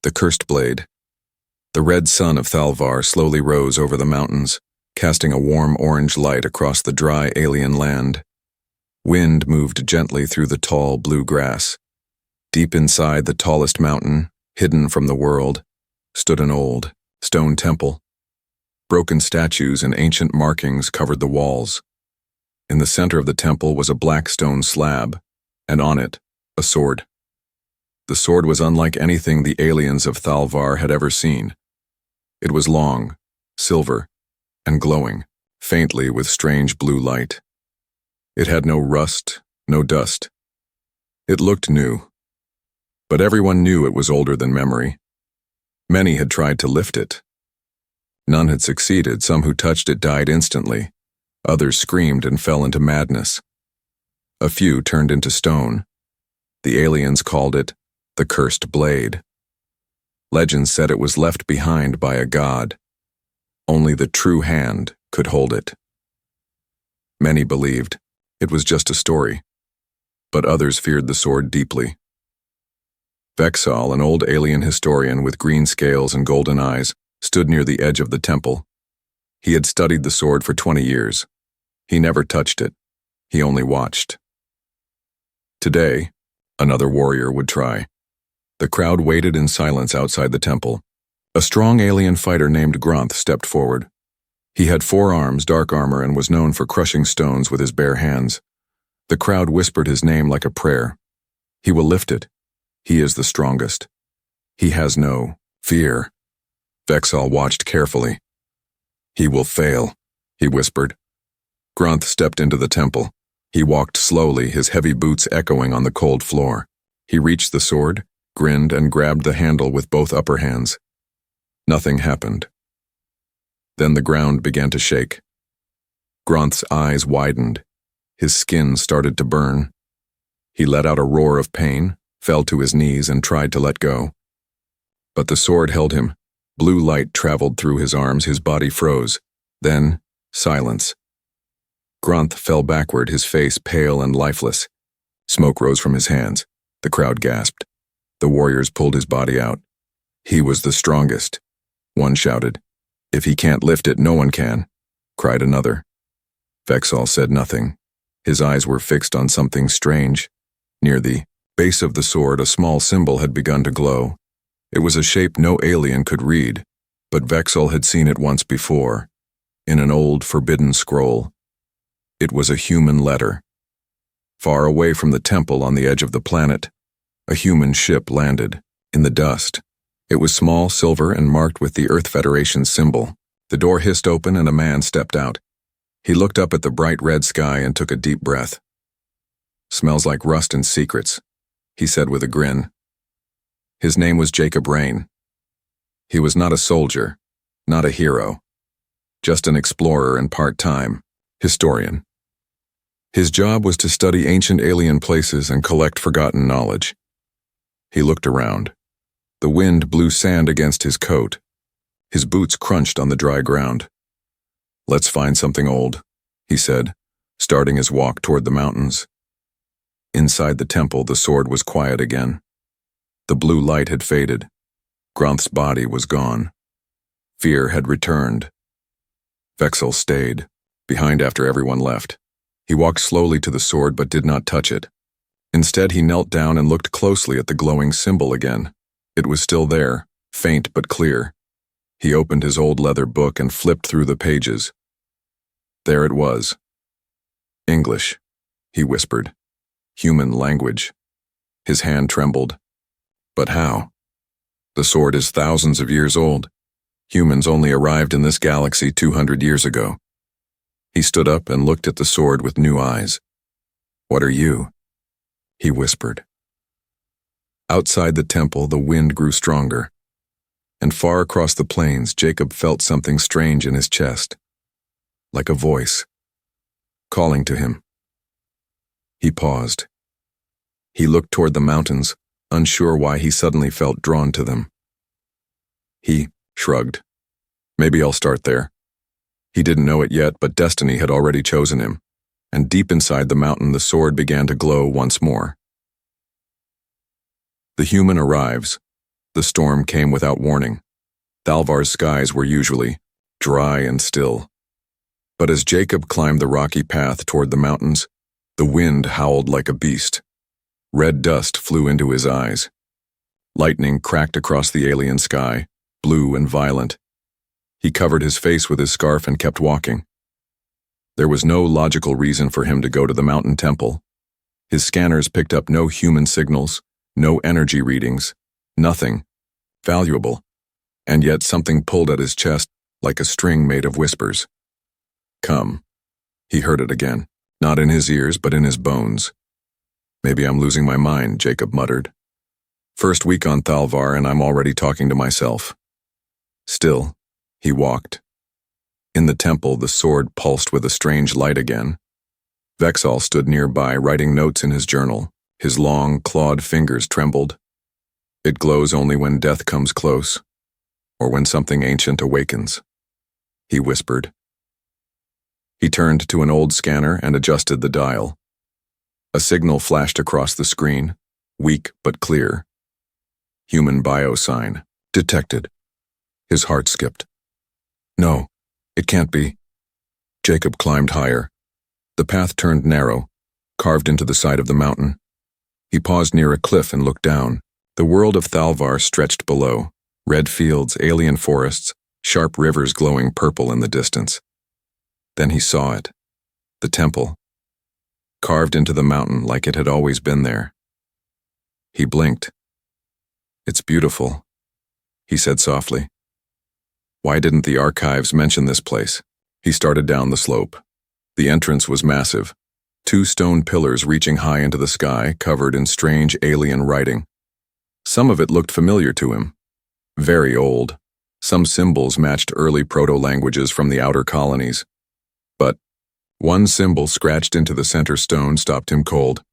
The cursed blade. The red sun of Thalvaar slowly rose over the mountains, casting a warm orange light across the dry alien land. Wind moved gently through the tall blue grass. Deep inside the tallest mountain, hidden from the world, stood an old, stone temple. Broken statues and ancient markings covered the walls. In the center of the temple was a black stone slab, and on it, a sword. The sword was unlike anything the aliens of Thalvaar had ever seen. It was long, silver, and glowing, faintly with strange blue light. It had no rust, no dust. It looked new. But everyone knew it was older than memory. Many had tried to lift it. None had succeeded. Some who touched it died instantly. Others screamed and fell into madness. A few turned into stone. The aliens called it the cursed blade. Legends said it was left behind by a god. Only the true hand could hold it. Many believed it was just a story, but others feared the sword deeply. Vexal, an old alien historian with green scales and golden eyes, stood near the edge of the temple. He had studied the sword for 20 years. He never touched it. He only watched. Today, another warrior would try. The crowd waited in silence outside the temple. A strong alien fighter named Gronth stepped forward. He had 4 arms, dark armor, and was known for crushing stones with his bare hands. The crowd whispered his name like a prayer. He will lift it. He is the strongest. He has no fear. Vexal watched carefully. He will fail, he whispered. Gronth stepped into the temple. He walked slowly, his heavy boots echoing on the cold floor. He reached the sword, grinned, and grabbed the handle with both upper hands. Nothing happened. Then the ground began to shake. Gronth's eyes widened. His skin started to burn. He let out a roar of pain, fell to his knees, and tried to let go. But the sword held him. Blue light traveled through his arms, his body froze. Then, silence. Gronth fell backward, his face pale and lifeless. Smoke rose from his hands. The crowd gasped. The warriors pulled his body out. He was the strongest. One shouted. If he can't lift it, no one can, cried another. Vexal said nothing. His eyes were fixed on something strange. Near the base of the sword, a small symbol had begun to glow. It was a shape no alien could read, but Vexal had seen it once before, in an old forbidden scroll. It was a human letter. Far away from the temple on the edge of the planet, a human ship landed, in the dust. It was small, silver, and marked with the Earth Federation's symbol. The door hissed open and a man stepped out. He looked up at the bright red sky and took a deep breath. Smells like rust and secrets, he said with a grin. His name was Jacob Rain. He was not a soldier, not a hero, just an explorer and part-time historian. His job was to study ancient alien places and collect forgotten knowledge. He looked around. The wind blew sand against his coat. His boots crunched on the dry ground. Let's find something old, he said, starting his walk toward the mountains. Inside the temple, the sword was quiet again. The blue light had faded. Gronth's body was gone. Fear had returned. Vexal stayed, behind after everyone left. He walked slowly to the sword but did not touch it. Instead, he knelt down and looked closely at the glowing symbol again. It was still there, faint but clear. He opened his old leather book and flipped through the pages. There it was. English, he whispered. Human language. His hand trembled. But how? The sword is thousands of years old. Humans only arrived in this galaxy 200 years ago. He stood up and looked at the sword with new eyes. What are you? He whispered. Outside the temple, the wind grew stronger, and far across the plains, Jacob felt something strange in his chest, like a voice, calling to him. He paused. He looked toward the mountains, unsure why he suddenly felt drawn to them. He shrugged. Maybe I'll start there. He didn't know it yet, but destiny had already chosen him, and deep inside the mountain the sword began to glow once more. The human arrives, The storm came without warning. Thalvaar's skies were usually dry and still. But as Jacob climbed the rocky path toward the mountains, the wind howled like a beast. Red dust flew into his eyes. Lightning cracked across the alien sky, blue and violent. He covered his face with his scarf and kept walking. There was no logical reason for him to go to the mountain temple. His scanners picked up no human signals, no energy readings, nothing valuable. And yet something pulled at his chest like a string made of whispers. Come. He heard it again, not in his ears but in his bones. Maybe I'm losing my mind, Jacob muttered. First week on Thalvaar and I'm already talking to myself. Still, he walked. In the temple, the sword pulsed with a strange light again. Vexal stood nearby, writing notes in his journal. His long, clawed fingers trembled. It glows only when death comes close, or when something ancient awakens, he whispered. He turned to an old scanner and adjusted the dial. A signal flashed across the screen, weak but clear. Human biosign, detected. His heart skipped. No, it can't be. Jacob climbed higher. The path turned narrow, carved into the side of the mountain. He paused near a cliff and looked down. The world of Thalvaar stretched below, red fields, alien forests, sharp rivers glowing purple in the distance. Then he saw it, the temple, carved into the mountain like it had always been there. He blinked. It's beautiful, he said softly. Why didn't the archives mention this place? He started down the slope. The entrance was massive, 2 stone pillars reaching high into the sky, covered in strange alien writing. Some of it looked familiar to him. Very old. Some symbols matched early proto-languages from the outer colonies. But one symbol scratched into the center stone stopped him cold.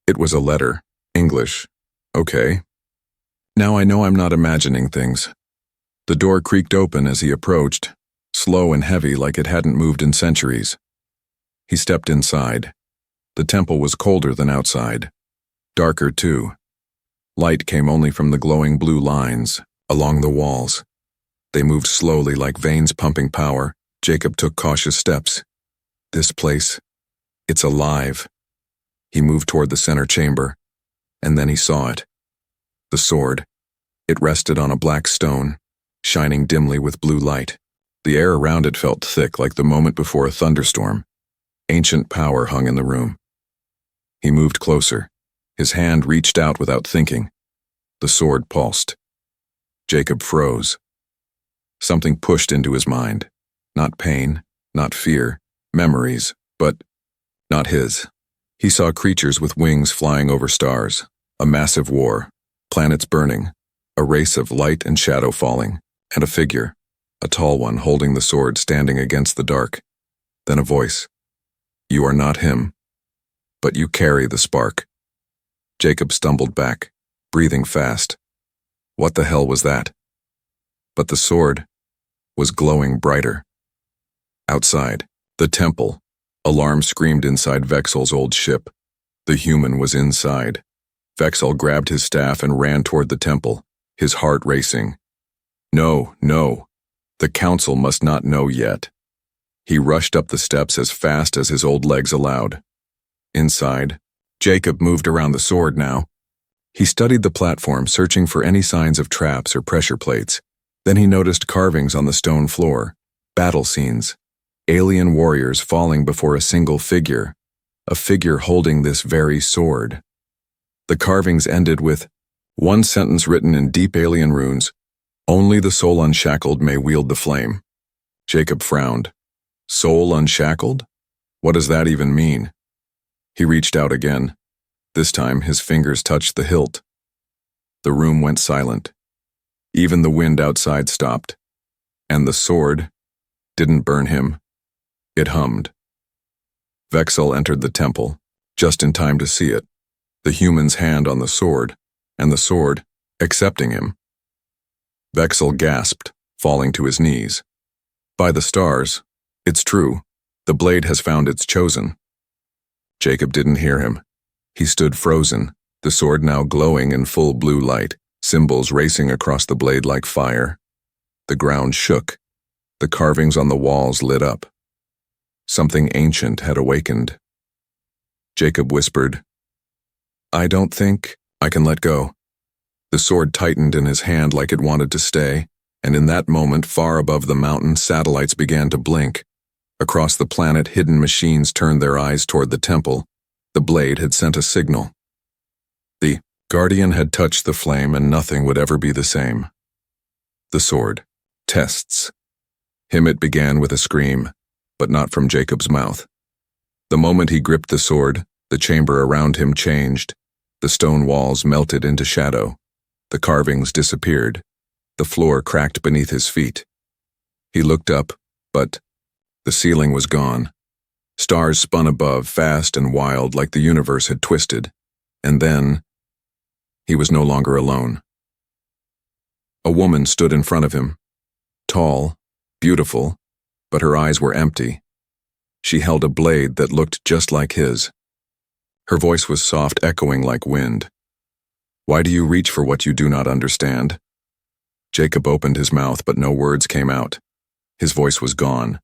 It was a letter. English. Okay. Now I know I'm not imagining things. The door creaked open as he approached, slow and heavy like it hadn't moved in centuries. He stepped inside. The temple was colder than outside. Darker, too. Light came only from the glowing blue lines along the walls. They moved slowly like veins pumping power. Jacob took cautious steps. This place, it's alive. He moved toward the center chamber, and then he saw it. The sword. It rested on a black stone, shining dimly with blue light. The air around it felt thick like the moment before a thunderstorm. Ancient power hung in the room. He moved closer. His hand reached out without thinking. The sword pulsed. Jacob froze. Something pushed into his mind. Not pain, not fear, memories, but not his. He saw creatures with wings flying over stars, a massive war, planets burning, a race of light and shadow falling, and a figure, a tall one holding the sword standing against the dark. Then a voice. You are not him, but you carry the spark. Jacob stumbled back, breathing fast. What the hell was that? But the sword was glowing brighter. Outside, the temple. Alarm screamed inside Vexal's old ship. The human was inside. Vexal grabbed his staff and ran toward the temple, his heart racing. No, no. The council must not know yet. He rushed up the steps as fast as his old legs allowed. Inside, Jacob moved around the sword now. He studied the platform, searching for any signs of traps or pressure plates. Then he noticed carvings on the stone floor, battle scenes, alien warriors falling before a single figure, a figure holding this very sword. The carvings ended with one sentence written in deep alien runes, "Only the soul unshackled may wield the flame." Jacob frowned. Soul unshackled? What does that even mean? He reached out again. This time his fingers touched the hilt. The room went silent. Even the wind outside stopped. And the sword didn't burn him. It hummed. Vexal entered the temple, just in time to see it. The human's hand on the sword, and the sword accepting him. Vexal gasped, falling to his knees. By the stars, it's true. The blade has found its chosen. Jacob didn't hear him. He stood frozen, the sword now glowing in full blue light. symbols racing across the blade like fire. The ground shook. The carvings on the walls lit up. Something ancient had awakened. Jacob whispered, "I don't think I can let go." The sword tightened in his hand like it wanted to stay, and in that moment, far above the mountain, satellites began to blink. Across the planet, hidden machines turned their eyes toward the temple. The blade had sent a signal. The guardian had touched the flame, and nothing would ever be the same. The sword. Tests. It began with a scream, but not from Jacob's mouth. The moment he gripped the sword, the chamber around him changed. The stone walls melted into shadow. The carvings disappeared. The floor cracked beneath his feet. He looked up, but the ceiling was gone. Stars spun above, fast and wild, like the universe had twisted. And then, he was no longer alone. A woman stood in front of him. Tall, beautiful, but her eyes were empty. She held a blade that looked just like his. Her voice was soft, echoing like wind. "Why do you reach for what you do not understand?" Jacob opened his mouth, but no words came out. His voice was gone.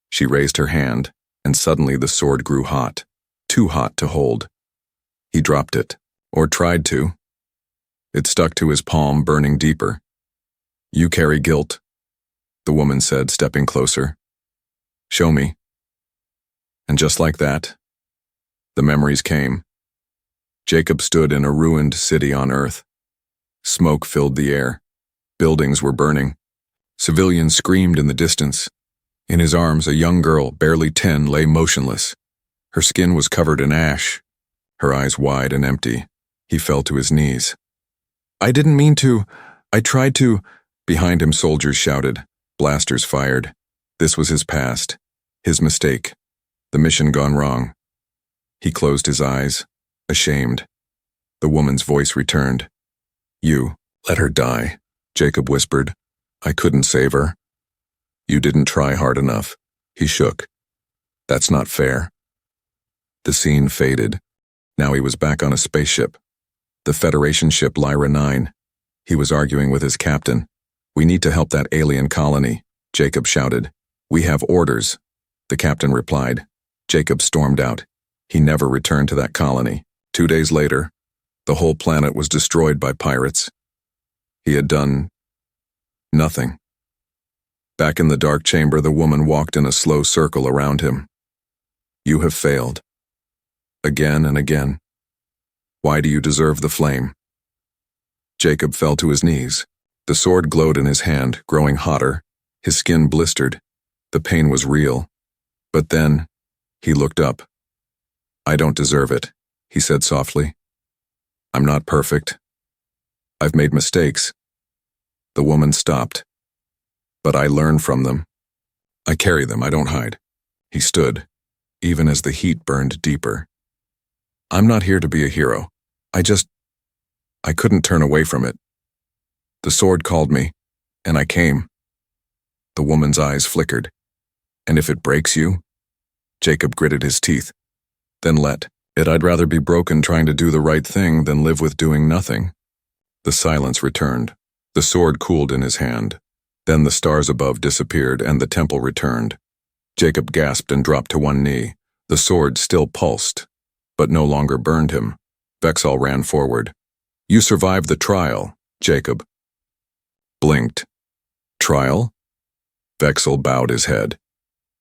She raised her hand, and suddenly the sword grew hot, too hot to hold. He dropped it, or tried to. It stuck to his palm, burning deeper. "You carry guilt," the woman said, stepping closer. "Show me." And just like that, the memories came. Jacob stood in a ruined city on Earth. Smoke filled the air. Buildings were burning. Civilians screamed in the distance. In his arms, a young girl, barely 10, lay motionless. Her skin was covered in ash, her eyes wide and empty. He fell to his knees. "I didn't mean to. I tried to." Behind him, soldiers shouted. Blasters fired. This was his past, his mistake, the mission gone wrong. He closed his eyes, ashamed. The woman's voice returned. "You let her die," Jacob whispered. "I couldn't save her." "You didn't try hard enough." He shook. "That's not fair." The scene faded. Now he was back on a spaceship. The Federation ship Lyra 9. He was arguing with his captain. "We need to help that alien colony," Jacob shouted. "We have orders," the captain replied. Jacob stormed out. He never returned to that colony. 2 days later, the whole planet was destroyed by pirates. He had done nothing. Back in the dark chamber, the woman walked in a slow circle around him. "You have failed. Again and again. Why do you deserve the flame?" Jacob fell to his knees. The sword glowed in his hand, growing hotter. His skin blistered. The pain was real. But then, he looked up. "I don't deserve it," he said softly. "I'm not perfect. I've made mistakes." The woman stopped. "But I learn from them. I carry them, I don't hide." He stood, even as the heat burned deeper. "I'm not here to be a hero. I couldn't turn away from it. The sword called me, and I came." The woman's eyes flickered. "And if it breaks you?" Jacob gritted his teeth. "Then let it. I'd rather be broken trying to do the right thing than live with doing nothing." The silence returned. The sword cooled in his hand. Then the stars above disappeared and the temple returned. Jacob gasped and dropped to one knee. The sword still pulsed, but no longer burned him. Vexal ran forward. "You survived the trial," Jacob blinked. "Trial?" Vexal bowed his head.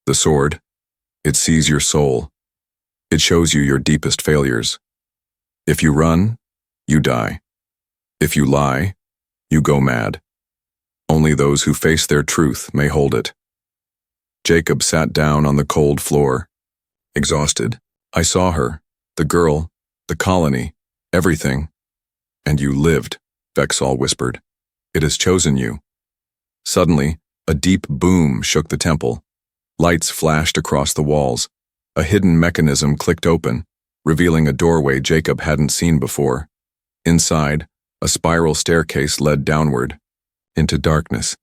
"The sword, it sees your soul. It shows you your deepest failures. If you run, you die. If you lie, you go mad. Only those who face their truth may hold it." Jacob sat down on the cold floor, exhausted. "I saw her, the girl, the colony, everything. And you lived," Vexal whispered. "It has chosen you." Suddenly, a deep boom shook the temple. Lights flashed across the walls. A hidden mechanism clicked open, revealing a doorway Jacob hadn't seen before. Inside, a spiral staircase led downward, into darkness.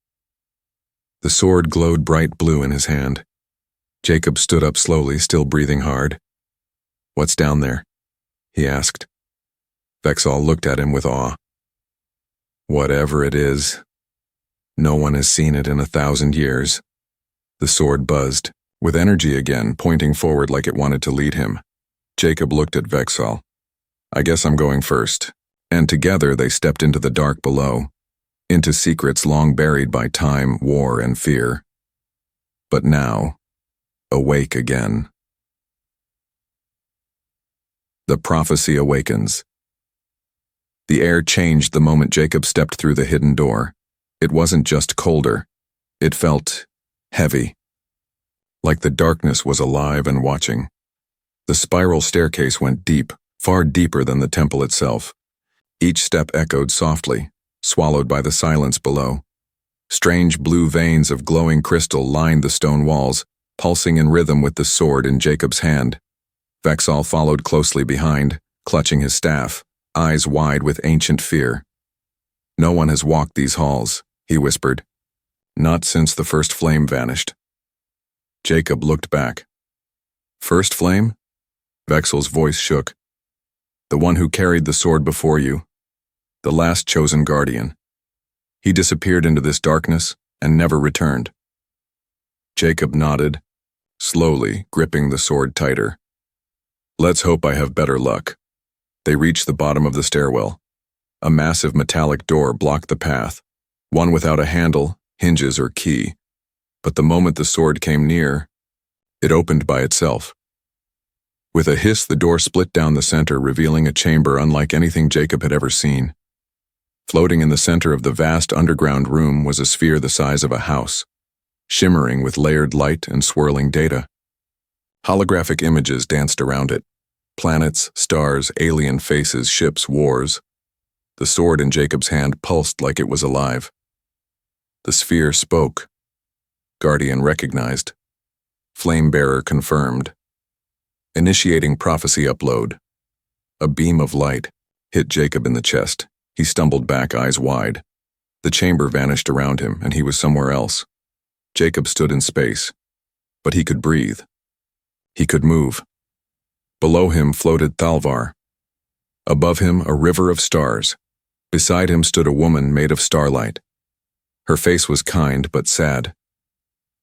The sword glowed bright blue in his hand. Jacob stood up slowly, still breathing hard. "What's down there?" he asked. Vexal looked at him with awe. Whatever it is, no one has seen it in 1,000 years. The sword buzzed, with energy again, pointing forward like it wanted to lead him. Jacob looked at Vexal. I guess I'm going first. And together they stepped into the dark below, into secrets long buried by time, war, and fear. But now, awake again. The prophecy awakens. The air changed the moment Jacob stepped through the hidden door. It wasn't just colder. It felt heavy, like the darkness was alive and watching. The spiral staircase went deep, far deeper than the temple itself. Each step echoed softly, swallowed by the silence below. Strange blue veins of glowing crystal lined the stone walls, pulsing in rhythm with the sword in Jacob's hand. Vexal followed closely behind, clutching his staff, eyes wide with ancient fear. No one has walked these halls, he whispered. Not since the first flame vanished. Jacob looked back. First flame? Vexal's voice shook. The one who carried the sword before you. The last chosen guardian. He disappeared into this darkness and never returned. Jacob nodded, slowly gripping the sword tighter. Let's hope I have better luck. They reached the bottom of the stairwell. A massive metallic door blocked the path, one without a handle, hinges, or key. But the moment the sword came near, it opened by itself. With a hiss, the door split down the center, revealing a chamber unlike anything Jacob had ever seen. Floating in the center of the vast underground room was a sphere the size of a house, shimmering with layered light and swirling data. Holographic images danced around it. Planets, stars, alien faces, ships, wars. The sword in Jacob's hand pulsed like it was alive. The sphere spoke. Guardian recognized. Flamebearer confirmed. Initiating prophecy upload. A beam of light hit Jacob in the chest. He stumbled back, eyes wide. The chamber vanished around him, and he was somewhere else. Jacob stood in space, but he could breathe. He could move. Below him floated Thalvaar. Above him, a river of stars. Beside him stood a woman made of starlight. Her face was kind but sad.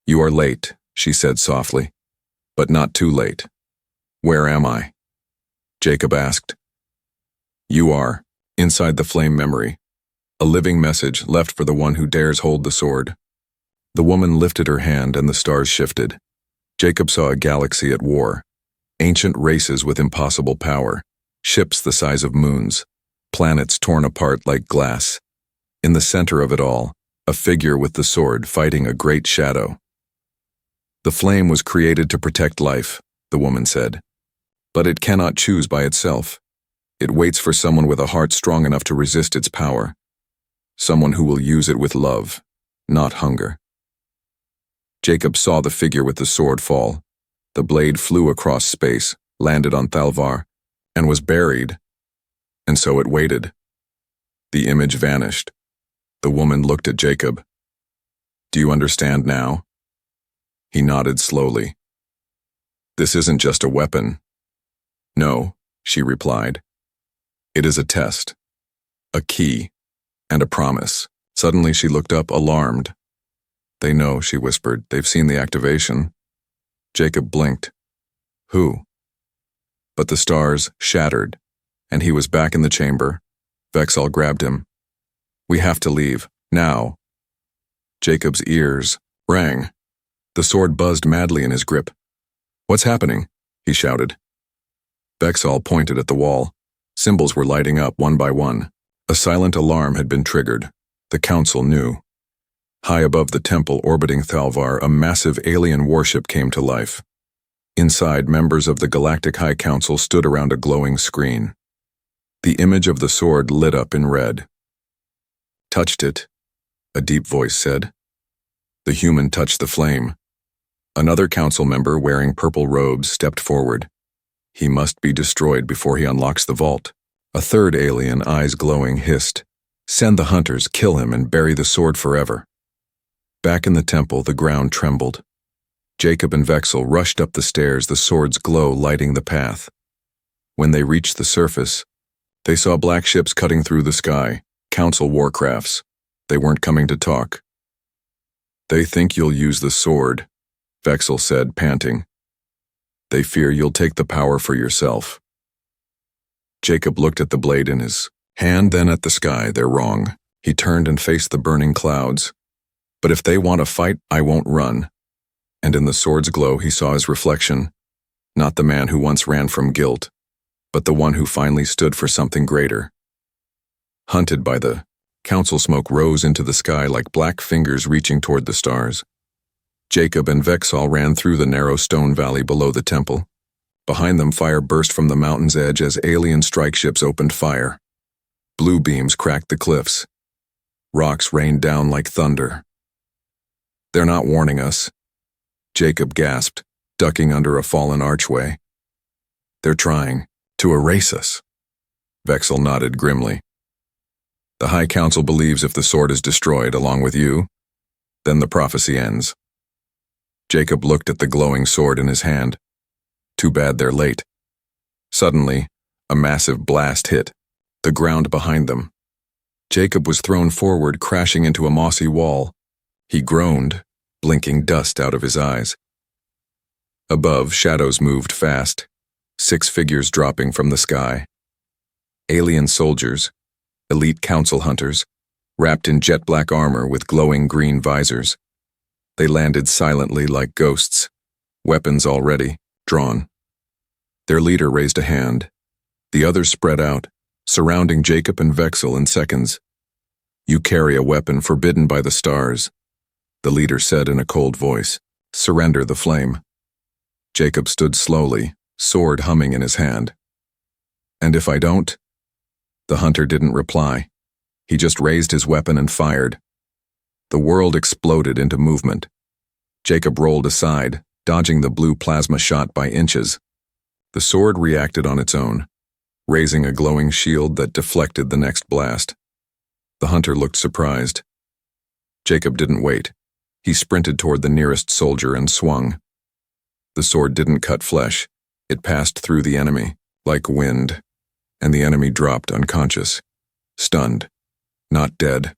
You are late, she said softly, but not too late. Where am I? Jacob asked. You are, inside the flame memory, a living message left for the one who dares hold the sword. The woman lifted her hand and the stars shifted. Jacob saw a galaxy at war, ancient races with impossible power, ships the size of moons, planets torn apart like glass. In the center of it all, a figure with the sword fighting a great shadow. The flame was created to protect life, the woman said. But it cannot choose by itself. It waits for someone with a heart strong enough to resist its power. Someone who will use it with love, not hunger. Jacob saw the figure with the sword fall. The blade flew across space, landed on Thalvaar, and was buried. And so it waited. The image vanished. The woman looked at Jacob. Do you understand now? He nodded slowly. This isn't just a weapon. No, she replied. It is a test, a key, and a promise. Suddenly she looked up, alarmed. They know, she whispered. They've seen the activation. Jacob blinked. Who? But the stars shattered, and he was back in the chamber. Vexal grabbed him. We have to leave, now. Jacob's ears rang. The sword buzzed madly in his grip. What's happening? He shouted. Vexal pointed at the wall. Symbols were lighting up one by one. A silent alarm had been triggered. The council knew. High above the temple orbiting Thalvaar, a massive alien warship came to life. Inside, members of the Galactic High Council stood around a glowing screen. The image of the sword lit up in red. Touched it, a deep voice said. The human touched the flame. Another council member wearing purple robes stepped forward. He must be destroyed before he unlocks the vault. A third alien, eyes glowing, hissed, Send the hunters, kill him, and bury the sword forever. Back in the temple, the ground trembled. Jacob and Vexal rushed up the stairs, the sword's glow lighting the path. When they reached the surface, they saw black ships cutting through the sky, Council warcrafts. They weren't coming to talk. They think you'll use the sword, Vexel said, panting. They fear you'll take the power for yourself. Jacob looked at the blade in his hand, then at the sky. They're wrong. He turned and faced the burning clouds. But if they want to fight, I won't run. And in the sword's glow, he saw his reflection, not the man who once ran from guilt, but the one who finally stood for something greater. Hunted by the council, smoke rose into the sky like black fingers reaching toward the stars. Jacob and Vexal ran through the narrow stone valley below the temple. Behind them, fire burst from the mountain's edge as alien strike ships opened fire. Blue beams cracked the cliffs. Rocks rained down like thunder. They're not warning us, Jacob gasped, ducking under a fallen archway. They're trying to erase us. Vexel nodded grimly. The High Council believes if the sword is destroyed along with you, then the prophecy ends. Jacob looked at the glowing sword in his hand. Too bad they're late. Suddenly, a massive blast hit the ground behind them. Jacob was thrown forward, crashing into a mossy wall. He groaned, blinking dust out of his eyes. Above, shadows moved fast, 6 figures dropping from the sky. Alien soldiers, elite council hunters, wrapped in jet-black armor with glowing green visors. They landed silently like ghosts, weapons already drawn. Their leader raised a hand. The others spread out, surrounding Jacob and Vexel in seconds. You carry a weapon forbidden by the stars, the leader said in a cold voice. Surrender the flame. Jacob stood slowly, sword humming in his hand. And if I don't? The hunter didn't reply. He just raised his weapon and fired. The world exploded into movement. Jacob rolled aside, dodging the blue plasma shot by inches. The sword reacted on its own, raising a glowing shield that deflected the next blast. The hunter looked surprised. Jacob didn't wait. He sprinted toward the nearest soldier and swung. The sword didn't cut flesh. It passed through the enemy, like wind, and the enemy dropped unconscious, stunned, not dead.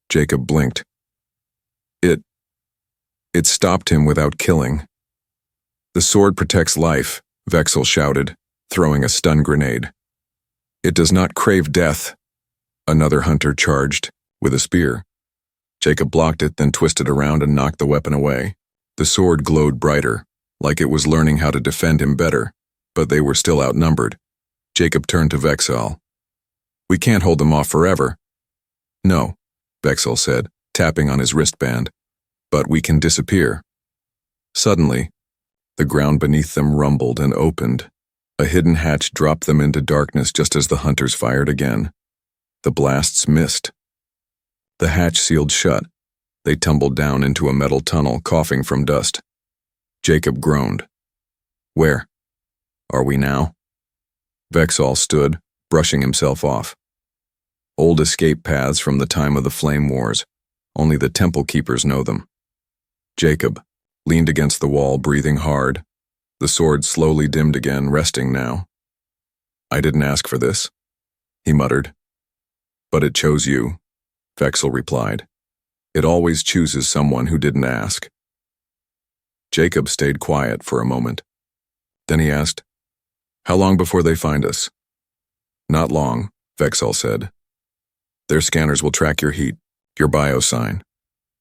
Jacob blinked. It stopped him without killing. The sword protects life, Vexel shouted, throwing a stun grenade. It does not crave death. Another hunter charged, with a spear. Jacob blocked it, then twisted around and knocked the weapon away. The sword glowed brighter, like it was learning how to defend him better, but they were still outnumbered. Jacob turned to Vexal. We can't hold them off forever. No, Vexal said, tapping on his wristband. But we can disappear. Suddenly, the ground beneath them rumbled and opened. A hidden hatch dropped them into darkness just as the hunters fired again. The blasts missed. The hatch sealed shut. They tumbled down into a metal tunnel, coughing from dust. Jacob groaned. Where are we now? Vexal stood, brushing himself off. Old escape paths from the time of the Flame Wars. Only the temple keepers know them. Jacob leaned against the wall, breathing hard. The sword slowly dimmed again, resting now. I didn't ask for this, he muttered. But it chose you, Vexel replied. It always chooses someone who didn't ask. Jacob stayed quiet for a moment. Then he asked, How long before they find us? Not long, Vexel said. Their scanners will track your heat, your biosign,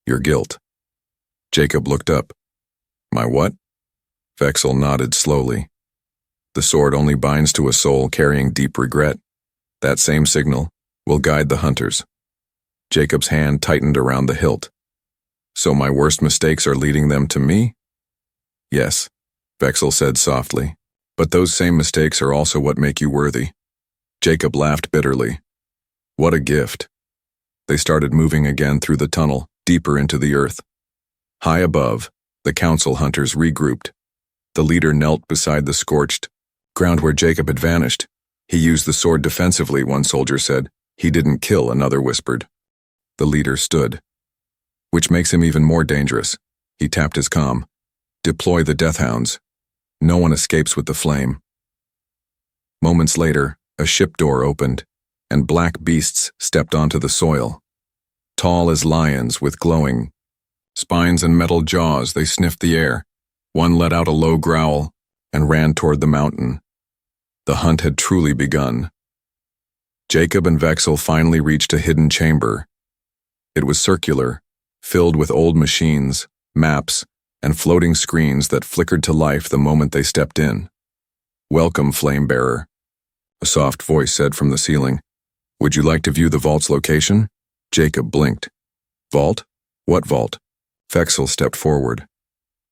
your guilt. Jacob looked up. My what? Vexel nodded slowly. The sword only binds to a soul carrying deep regret. That same signal will guide the hunters. Jacob's hand tightened around the hilt. So my worst mistakes are leading them to me? Yes, Vexel said softly. But those same mistakes are also what make you worthy. Jacob laughed bitterly. What a gift. They started moving again through the tunnel, deeper into the earth. High above, the council hunters regrouped. The leader knelt beside the scorched ground where Jacob had vanished. He used the sword defensively, one soldier said. He didn't kill, another whispered. The leader stood. Which makes him even more dangerous. He tapped his comm. Deploy the death hounds. No one escapes with the flame. Moments later, a ship door opened, and black beasts stepped onto the soil. Tall as lions with glowing spines and metal jaws, they sniffed the air. One let out a low growl and ran toward the mountain. The hunt had truly begun. Jacob and Vexel finally reached a hidden chamber. It was circular, filled with old machines, maps, and floating screens that flickered to life the moment they stepped in. "Welcome, Flame Bearer," a soft voice said from the ceiling. "Would you like to view the vault's location?" Jacob blinked. "Vault? What vault?" Vexel stepped forward.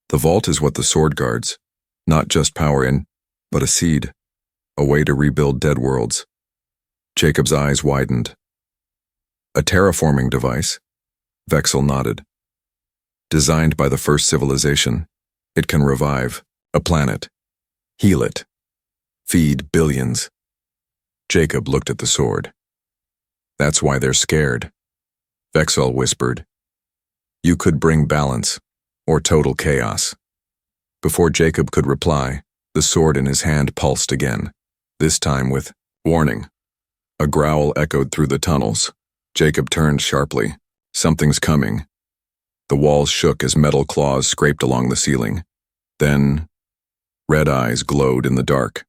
"The vault is what the sword guards. Not just power in, but a seed. A way to rebuild dead worlds." Jacob's eyes widened. "A terraforming device?" Vexel nodded. "Designed by the first civilization, it can revive a planet, heal it, feed billions." Jacob looked at the sword. "That's why they're scared." Vexel whispered, "You could bring balance, or total chaos." Before Jacob could reply, the sword in his hand pulsed again, this time with warning. A growl echoed through the tunnels. Jacob turned sharply. Something's coming. The walls shook as metal claws scraped along the ceiling. Then, red eyes glowed in the dark.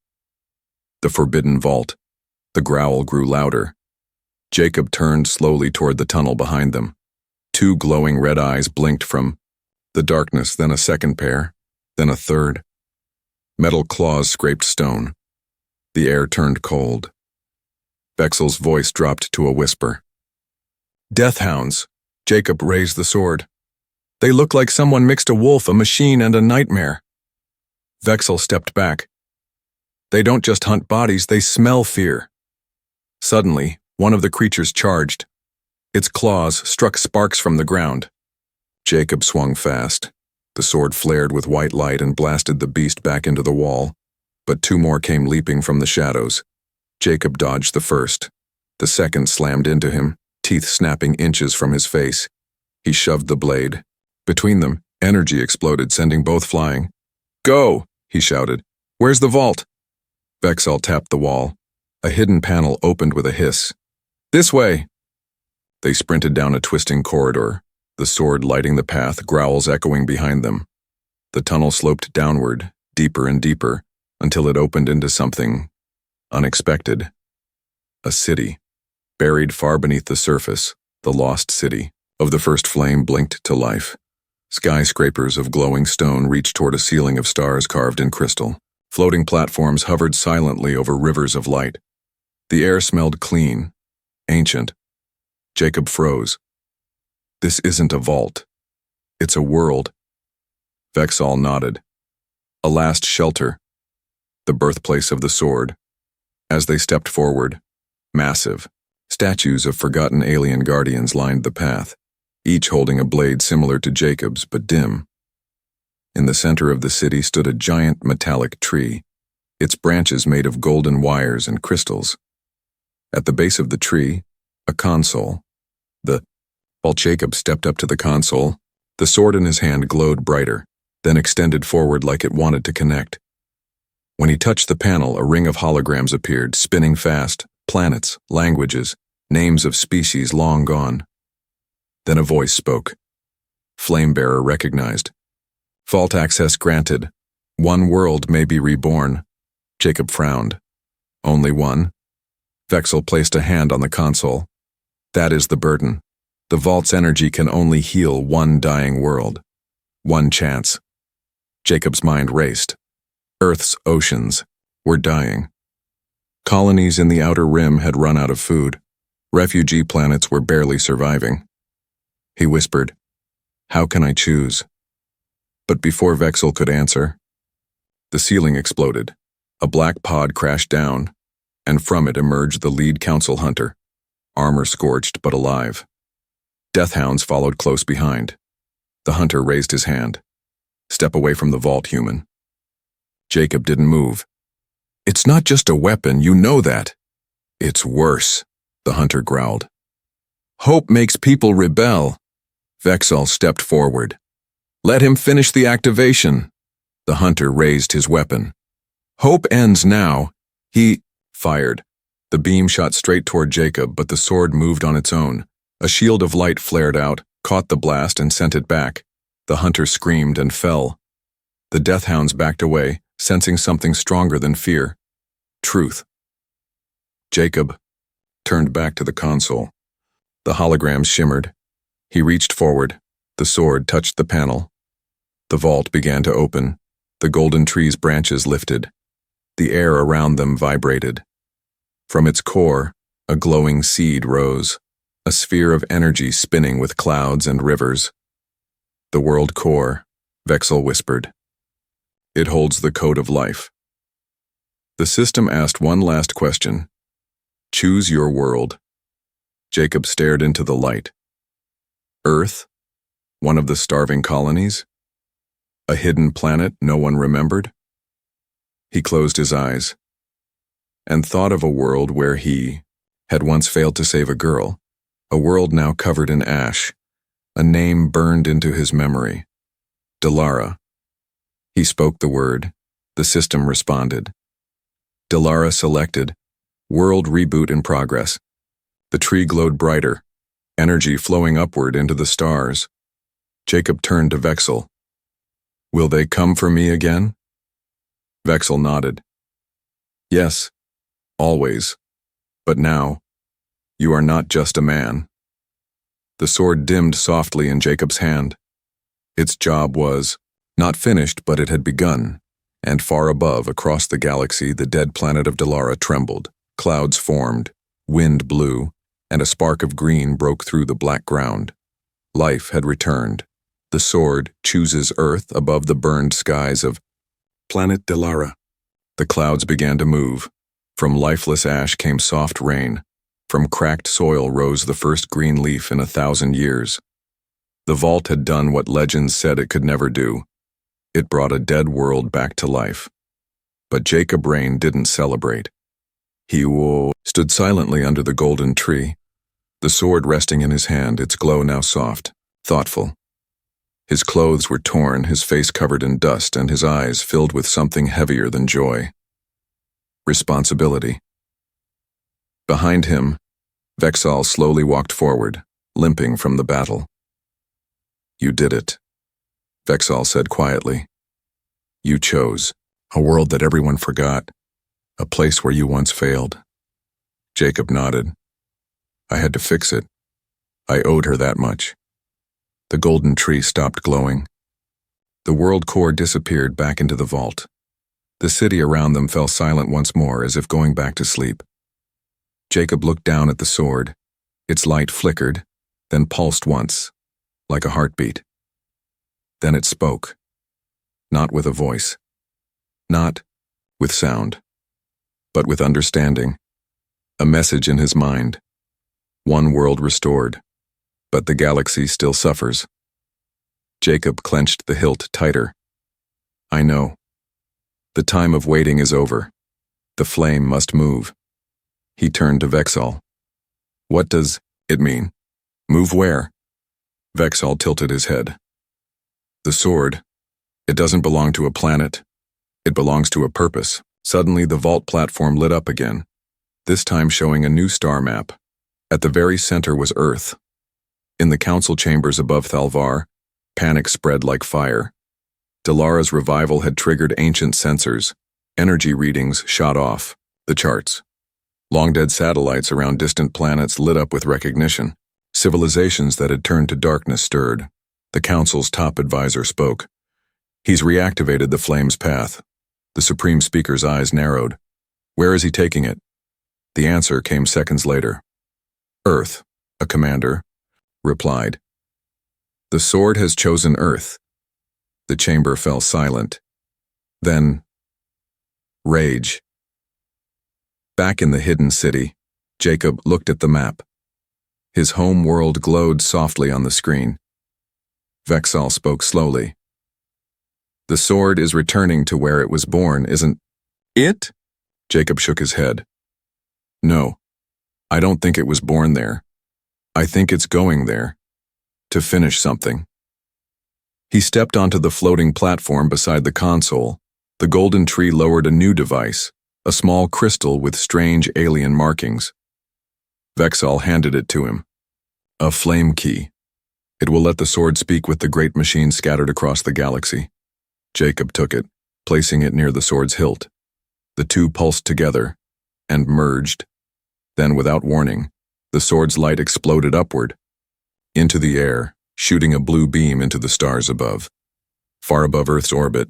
The forbidden vault. The growl grew louder. Jacob turned slowly toward the tunnel behind them. Two glowing red eyes blinked from the darkness, then a second pair, then a third. Metal claws scraped stone. The air turned cold. Vexel's voice dropped to a whisper. "Death hounds." Jacob raised the sword. "They look like someone mixed a wolf, a machine, and a nightmare." Vexel stepped back. "They don't just hunt bodies, they smell fear." Suddenly, one of the creatures charged. Its claws struck sparks from the ground. Jacob swung fast. The sword flared with white light and blasted the beast back into the wall, but two more came leaping from the shadows. Jacob dodged the first. The second slammed into him, teeth snapping inches from his face. He shoved the blade. Between them, energy exploded, sending both flying. "Go!" he shouted. "Where's the vault?" Vexel tapped the wall. A hidden panel opened with a hiss. "This way!" They sprinted down a twisting corridor, the sword lighting the path, growls echoing behind them. The tunnel sloped downward, deeper and deeper, until it opened into something unexpected. A city, buried far beneath the surface, the lost city of the first flame blinked to life. Skyscrapers of glowing stone reached toward a ceiling of stars carved in crystal. Floating platforms hovered silently over rivers of light. The air smelled clean, ancient. Jacob froze. "This isn't a vault. It's a world." Vexel nodded. "A last shelter. The birthplace of the sword." As they stepped forward, massive, statues of forgotten alien guardians lined the path, each holding a blade similar to Jacob's but dim. In the center of the city stood a giant metallic tree, its branches made of golden wires and crystals. At the base of the tree, a console. While Jacob stepped up to the console, the sword in his hand glowed brighter, then extended forward like it wanted to connect. When he touched the panel, a ring of holograms appeared, spinning fast, planets, languages, names of species long gone. Then a voice spoke. Flamebearer recognized. "Vault access granted. One world may be reborn." Jacob frowned. "Only one?" Vexel placed a hand on the console. "That is the burden. The vault's energy can only heal one dying world. One chance." Jacob's mind raced. Earth's oceans were dying. Colonies in the outer rim had run out of food. Refugee planets were barely surviving. He whispered, "How can I choose?" But before Vexel could answer, the ceiling exploded. A black pod crashed down, and from it emerged the lead council hunter, armor scorched but alive. Deathhounds followed close behind. The hunter raised his hand. "Step away from the vault, human." Jacob didn't move. "It's not just a weapon, you know that." "It's worse," the hunter growled. "Hope makes people rebel." Vexel stepped forward. "Let him finish the activation." The hunter raised his weapon. "Hope ends now." He fired. The beam shot straight toward Jacob, but the sword moved on its own. A shield of light flared out, caught the blast, and sent it back. The hunter screamed and fell. The deathhounds backed away, sensing something stronger than fear. Truth. Jacob turned back to the console. The holograms shimmered. He reached forward. The sword touched the panel. The vault began to open. The golden tree's branches lifted. The air around them vibrated. From its core, a glowing seed rose, a sphere of energy spinning with clouds and rivers. The world core, Vexel whispered. It holds the code of life. The system asked one last question. Choose your world. Jacob stared into the light. Earth? One of the starving colonies? A hidden planet no one remembered? He closed his eyes and thought of a world where he had once failed to save a girl, a world now covered in ash, a name burned into his memory. Thalvaar. He spoke the word. The system responded. Thalvaar selected. World reboot in progress. The tree glowed brighter, energy flowing upward into the stars. Jacob turned to Vexel. Will they come for me again? Vexel nodded. Yes, always. But now, you are not just a man. The sword dimmed softly in Jacob's hand. Its job was not finished, but it had begun, and far above, across the galaxy, the dead planet of Thalvaar trembled. Clouds formed, wind blew, and a spark of green broke through the black ground. Life had returned. The sword chooses Earth above the burned skies of planet Thalvaar. The clouds began to move. From lifeless ash came soft rain. From cracked soil rose the first green leaf in 1,000 years. The vault had done what legends said it could never do. It brought a dead world back to life. But Jacob Rain didn't celebrate. He stood silently under the golden tree, the sword resting in his hand, its glow now soft, thoughtful. His clothes were torn, his face covered in dust, and his eyes filled with something heavier than joy. Responsibility. Behind him, Vexel slowly walked forward, limping from the battle. You did it, Vexel said quietly. You chose a world that everyone forgot, a place where you once failed. Jacob nodded. I had to fix it. I owed her that much. The golden tree stopped glowing. The world core disappeared back into the vault. The city around them fell silent once more, as if going back to sleep. Jacob looked down at the sword. Its light flickered, then pulsed once, like a heartbeat. Then it spoke. Not with a voice. Not with sound. But with understanding. A message in his mind. One world restored. But the galaxy still suffers. Jacob clenched the hilt tighter. I know. The time of waiting is over. The flame must move. He turned to Vexel. What does it mean? Move where? Vexel tilted his head. The sword. It doesn't belong to a planet. It belongs to a purpose. Suddenly the vault platform lit up again, this time showing a new star map. At the very center was Earth. In the council chambers above Thalvaar, panic spread like fire. Thalvaar's revival had triggered ancient sensors. Energy readings shot off the charts. Long-dead satellites around distant planets lit up with recognition. Civilizations that had turned to darkness stirred. The council's top advisor spoke. He's reactivated the flame's path. The Supreme Speaker's eyes narrowed. Where is he taking it? The answer came seconds later. Earth, a commander replied. The sword has chosen Earth. The chamber fell silent. Then, rage. Back in the hidden city, Jacob looked at the map. His home world glowed softly on the screen. Vexel spoke slowly. The sword is returning to where it was born, isn't it? Jacob shook his head. No, I don't think it was born there. I think it's going there. To finish something. He stepped onto the floating platform beside the console. The golden tree lowered a new device, a small crystal with strange alien markings. Vexal handed it to him. A flame key. It will let the sword speak with the great machine scattered across the galaxy. Jacob took it, placing it near the sword's hilt. The two pulsed together and merged. Then, without warning, the sword's light exploded upward, into the air, shooting a blue beam into the stars above. Far above Earth's orbit,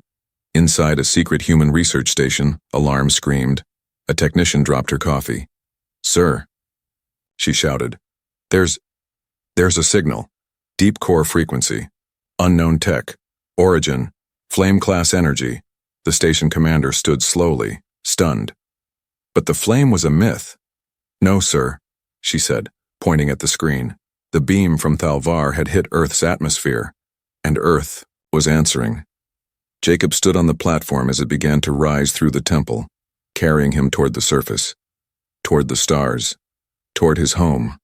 inside a secret human research station, alarm screamed. A technician dropped her coffee. "Sir," she shouted, There's a signal. Deep core frequency. Unknown tech. Origin. Flame-class energy." The station commander stood slowly, stunned. But the flame was a myth. "No, sir," she said, pointing at the screen. The beam from Thalvaar had hit Earth's atmosphere, and Earth was answering. Jacob stood on the platform as it began to rise through the temple, carrying him toward the surface, toward the stars, toward his home.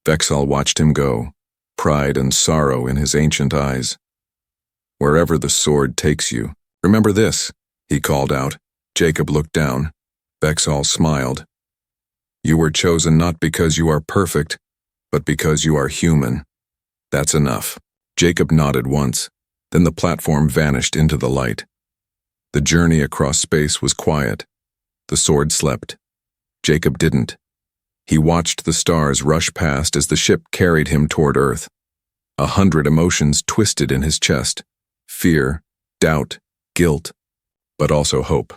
Vexal watched him go, pride and sorrow in his ancient eyes. "Wherever the sword takes you, remember this," he called out. Jacob looked down. Vexal smiled. "You were chosen not because you are perfect, but because you are human. That's enough." Jacob nodded once, then the platform vanished into the light. The journey across space was quiet. The sword slept. Jacob didn't. He watched the stars rush past as the ship carried him toward Earth. 100 emotions twisted in his chest. Fear, doubt, guilt, but also hope.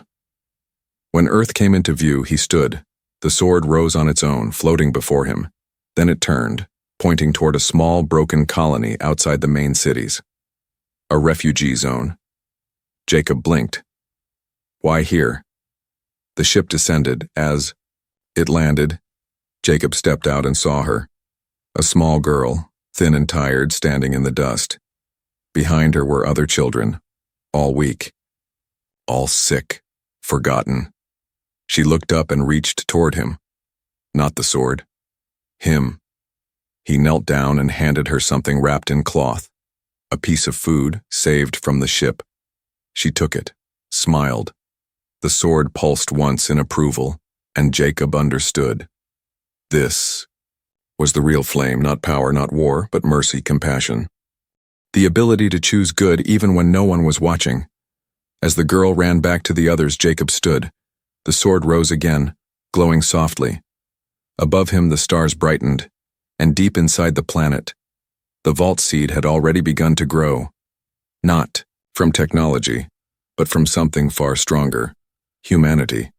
When Earth came into view, he stood. The sword rose on its own, floating before him. Then it turned, pointing toward a small, broken colony outside the main cities. A refugee zone. Jacob blinked. Why here? The ship descended. As it landed, Jacob stepped out and saw her. A small girl, thin and tired, standing in the dust. Behind her were other children, all weak, all sick, forgotten. She looked up and reached toward him. Not the sword. Him. He knelt down and handed her something wrapped in cloth. A piece of food, saved from the ship. She took it, smiled. The sword pulsed once in approval, and Jacob understood. This was the real flame, not power, not war, but mercy, compassion. The ability to choose good even when no one was watching. As the girl ran back to the others, Jacob stood. The sword rose again, glowing softly. Above him the stars brightened, and deep inside the planet, the vault seed had already begun to grow. Not from technology, but from something far stronger, humanity.